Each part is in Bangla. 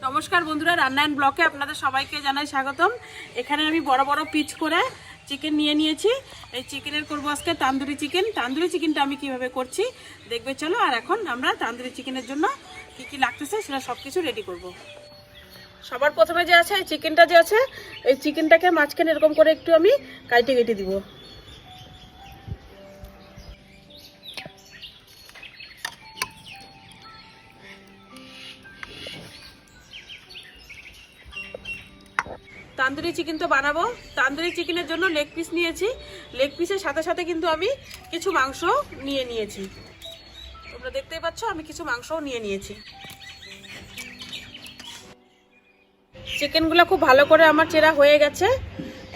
নমস্কার বন্ধুরা, রান্নায়ন ব্লকে আপনাদের সবাইকে জানাই স্বাগতম। এখানে আমি বড় বড় পিচ করে চিকেন নিয়ে নিয়েছি। এই চিকেনের করবো আজকে তান্দুরি চিকেন। তান্দুরি চিকেনটা আমি কিভাবে করছি দেখবে চলো। আর এখন আমরা তান্দুরি চিকেনের জন্য কি কি লাগতেছে সেটা সব কিছু রেডি করব। সবার প্রথমে যে আছে এই চিকেনটা যে আছে, এই চিকেনটাকে মাঝখানে এরকম করে একটু আমি কেটে কেটে দিব। তান্দুরি চিকেন তো বানাবো। তান্দুরি চিকেনের জন্য লেগ পিস নিয়েছি। লেগ পিসের সাথে সাথে কিন্তু আমি কিছু মাংস নিয়ে নিয়েছি। তোমরা দেখতেই পাচ্ছ আমি কিছু মাংসও নিয়ে নিয়েছি। চিকেনগুলো খুব ভালো করে আমার চেরা হয়ে গেছে।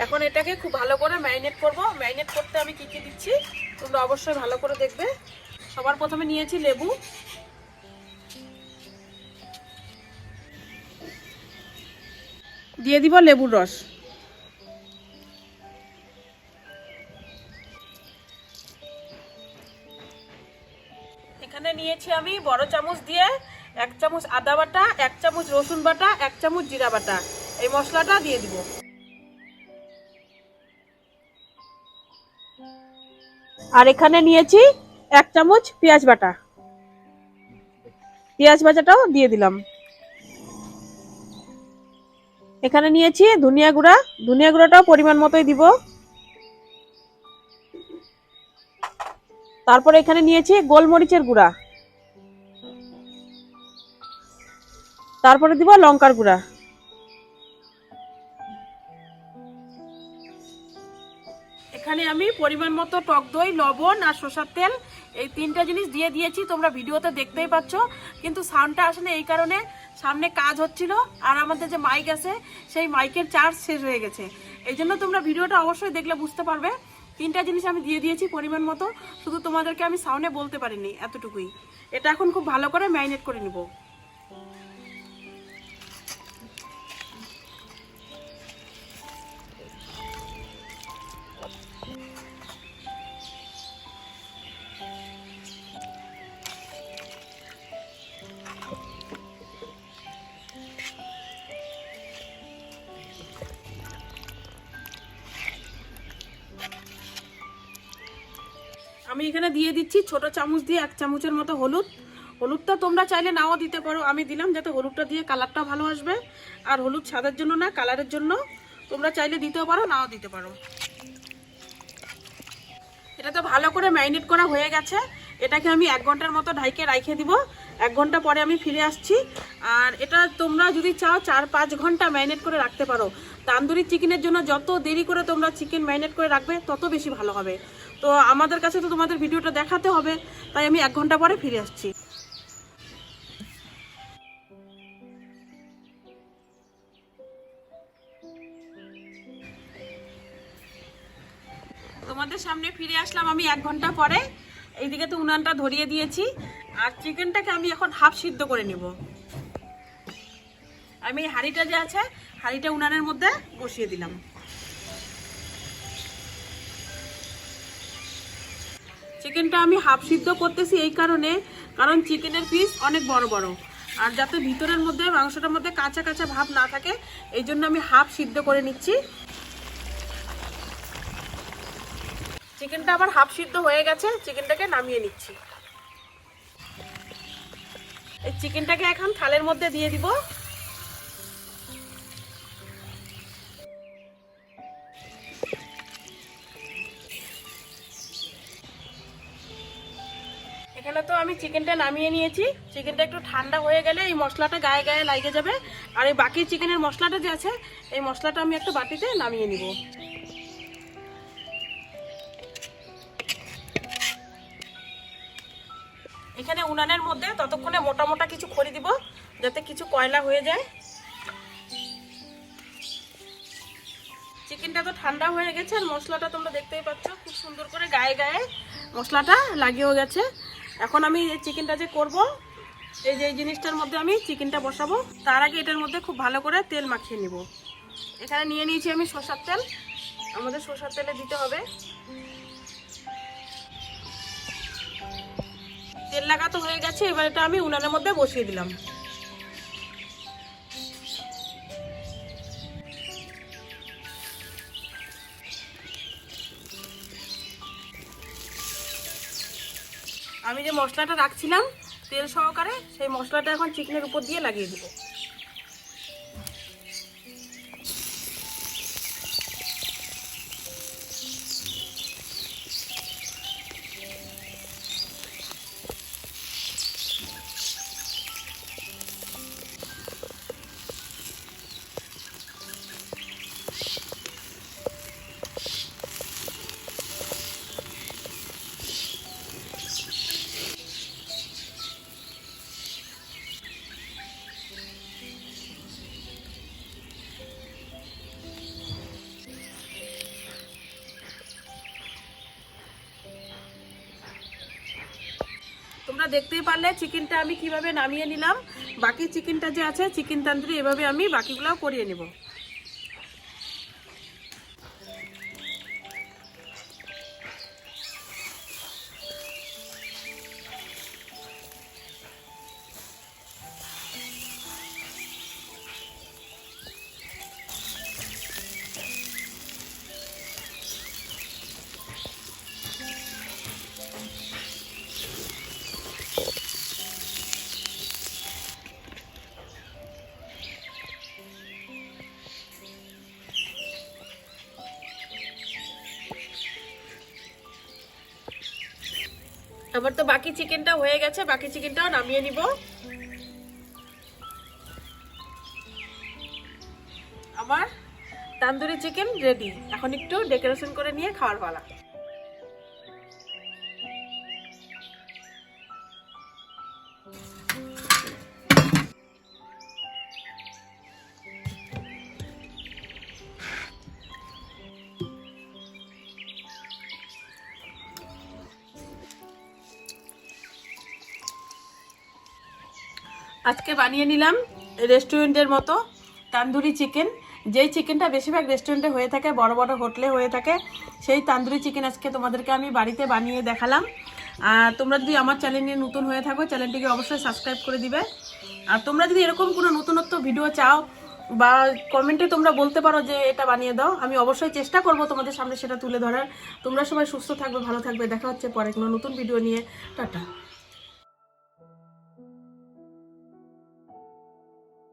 এখন এটাকে খুব ভালো করে ম্যারিনেট করব। ম্যারিনেট করতে আমি কি কি দিচ্ছি তোমরা অবশ্যই ভালো করে দেখবে। সবার প্রথমে নিয়েছি লেবু, দিয়ে দিব লেবুর রস। এখানে নিয়েছি আমি বড় চামচ দিয়ে 1 চামচ আদা বাটা, 1 চামচ রসুন বাটা, 1 চামচ জিরা বাটা। এই মশলাটা দিয়ে দিব। আর এখানে নিয়েছি 1 চামচ পেঁয়াজ বাটা। পেঁয়াজ বাটাটাও দিয়ে দিলাম। এখানে নিয়েছি ধনিয়া গুঁড়া। ধনিয়া গুঁড়াটাও পরিমাণ মতোই দিব। তারপর এখানে নিয়েছি গোলমরিচের গুঁড়া। তারপরে দিব লঙ্কার গুঁড়া। এখানে আমি পরিমাণ মতো টক দই, লবণ আর সরষের তেল এই 3টা জিনিস দিয়ে দিয়েছি। তোমরা ভিডিওতে দেখতেই পাচ্ছ, কিন্তু সাউন্ডটা আসলে এই কারণে সামনে কাজ হচ্ছিল আর আমাদের যে মাইক আছে সেই মাইকের চার্জ শেষ হয়ে গেছে। এই জন্য তোমরা ভিডিওটা অবশ্যই দেখলে বুঝতে পারবে। 3টা জিনিস আমি দিয়ে দিয়েছি পরিমাণ মতো, শুধু তোমাদেরকে আমি সাউন্ডে বলতে পারিনি, এতটুকুই। এটা এখন খুব ভালো করে ম্যারিনেট করে নিব। আমি এখানে দিয়ে দিচ্ছি ছোট চামচ দিয়ে 1 চামচের মতো হলুদ। হলুদটা তোমরা চাইলে নাও দিতে পারো, আমি দিলাম যাতে হলুদটা দিয়ে কালারটা ভালো আসবে। আর হলুদ স্বাদের জন্য না, কালারের জন্য। তোমরা চাইলে দিতেও পারো, নাও দিতে পারো। এটা তো ভালো করে ম্যারিনেট করা হয়ে গেছে। এটাকে আমি 1 ঘন্টার মতো ঢাইকে রাখে দিব। 1 ঘন্টা পরে আমি ফিরে আসছি। আর এটা তোমরা যদি চাও 4-5 ঘন্টা ম্যারিনেট করে রাখতে পারো। তান্দুরি চিকেনের জন্য যত দেরি করে তোমরা চিকেন ম্যারিনেট করে রাখবে তত বেশি ভালো হবে। তো আমাদের কাছে তো তোমাদের ভিডিওটা দেখাতে হবে, তাই আমি 1 ঘন্টা পরে ফিরে আসছি। তোমাদের সামনে ফিরে আসলাম আমি 1 ঘন্টা পরে। এইদিকে তো উনানটা ধরিয়ে দিয়েছি। আর চিকেনটাকে আমি এখন হাফ সিদ্ধ করে নিব। আমি হাঁড়িটা যে আছে, হাঁড়িটা উনানের মধ্যে বসিয়ে দিলাম। চিকেনটা আমি হাফ সিদ্ধ করতেছি এই কারণে, কারণ চিকেনের পিস অনেক বড় বড়, আর যাতে ভিতরের মধ্যে মাংসটার মধ্যে কাঁচা কাঁচা ভাব না থাকে, এই জন্য আমি হাফ সিদ্ধ করে নিচ্ছি। চিকেনটা আবার হাফ সিদ্ধ হয়ে গেছে, চিকেনটাকে নামিয়ে নিচ্ছি। এই চিকেনটাকে এখন থালের মধ্যে দিয়ে দিব। এখানে তো আমি চিকেনটা নামিয়ে নিয়েছি। চিকেনটা একটু ঠান্ডা হয়ে গেলে এই মশলাটা গায়ে গায়ে লাগে যাবে। আর এই বাকি চিকেনের মশলাটা যে আছে, এই মশলাটা আমি একটা বাটিতে নামিয়ে নিব। এখানে উনানের মধ্যে ততক্ষণে মোটা মোটা কিছু খড়ি দিব, যাতে কিছু কয়লা হয়ে যায়। চিকেনটা তো ঠান্ডা হয়ে গেছে, আর মশলাটা তোমরা দেখতেই পাচ্ছ খুব সুন্দর করে গায়ে গায়ে মশলাটা লাগিয়েও গেছে। এখন আমি এই চিকেনটা যে করব, এই যে এই জিনিসটার মধ্যে আমি চিকেনটা বসাবো, তার আগে এটার মধ্যে খুব ভালো করে তেল মাখিয়ে নিব। এখানে নিয়ে নিয়েছি আমি সরষের তেল। আমাদের সরষের তেলে দিতে হবে। তেল লাগাতো হয়ে গেছে, এবার এটা আমি উনানের মধ্যে বসিয়ে দিলাম। আমি যে মশলাটা রাখছিলাম তেল সহকারে, সেই মশলাটা এখন চিকেনের উপর দিয়ে লাগিয়ে দিব। তোমরা দেখতেই পারলে চিকেনটা আমি কিভাবে নামিয়ে নিলাম। বাকি চিকেনটা যে আছে চিকেন তন্দুরি, এভাবে আমি বাকিগুলোও করিয়ে নেব। আমার তো বাকি চিকেনটা হয়ে গেছে, বাকি চিকেনটাও নামিয়ে নিব। আমার তান্দুরি চিকেন রেডি। এখন একটু ডেকোরেশন করে নিয়ে খাওয়ার পালা। আজকে বানিয়ে নিলাম রেস্টুরেন্টের মতো তান্দুরি চিকেন। যেই চিকেনটা বেশিরভাগ রেস্টুরেন্টে হয়ে থাকে, বড় বড় হোটেলে হয়ে থাকে, সেই তান্দুরি চিকেন আজকে তোমাদেরকে আমি বাড়িতে বানিয়ে দেখালাম। আর তোমরা যদি আমার চ্যানেলে নতুন হয়ে থাকো, চ্যানেলটিকে অবশ্যই সাবস্ক্রাইব করে দিবে। আর তোমরা যদি এরকম কোনো নতুনত্ব ভিডিও চাও বা কমেন্টে তোমরা বলতে পারো যে এটা বানিয়ে দাও, আমি অবশ্যই চেষ্টা করব তোমাদের সামনে সেটা তুলে ধরার। তোমরা সবাই সুস্থ থাকবে, ভালো থাকবে। দেখা হচ্ছে পরে কোনো নতুন ভিডিও নিয়ে। টাটা।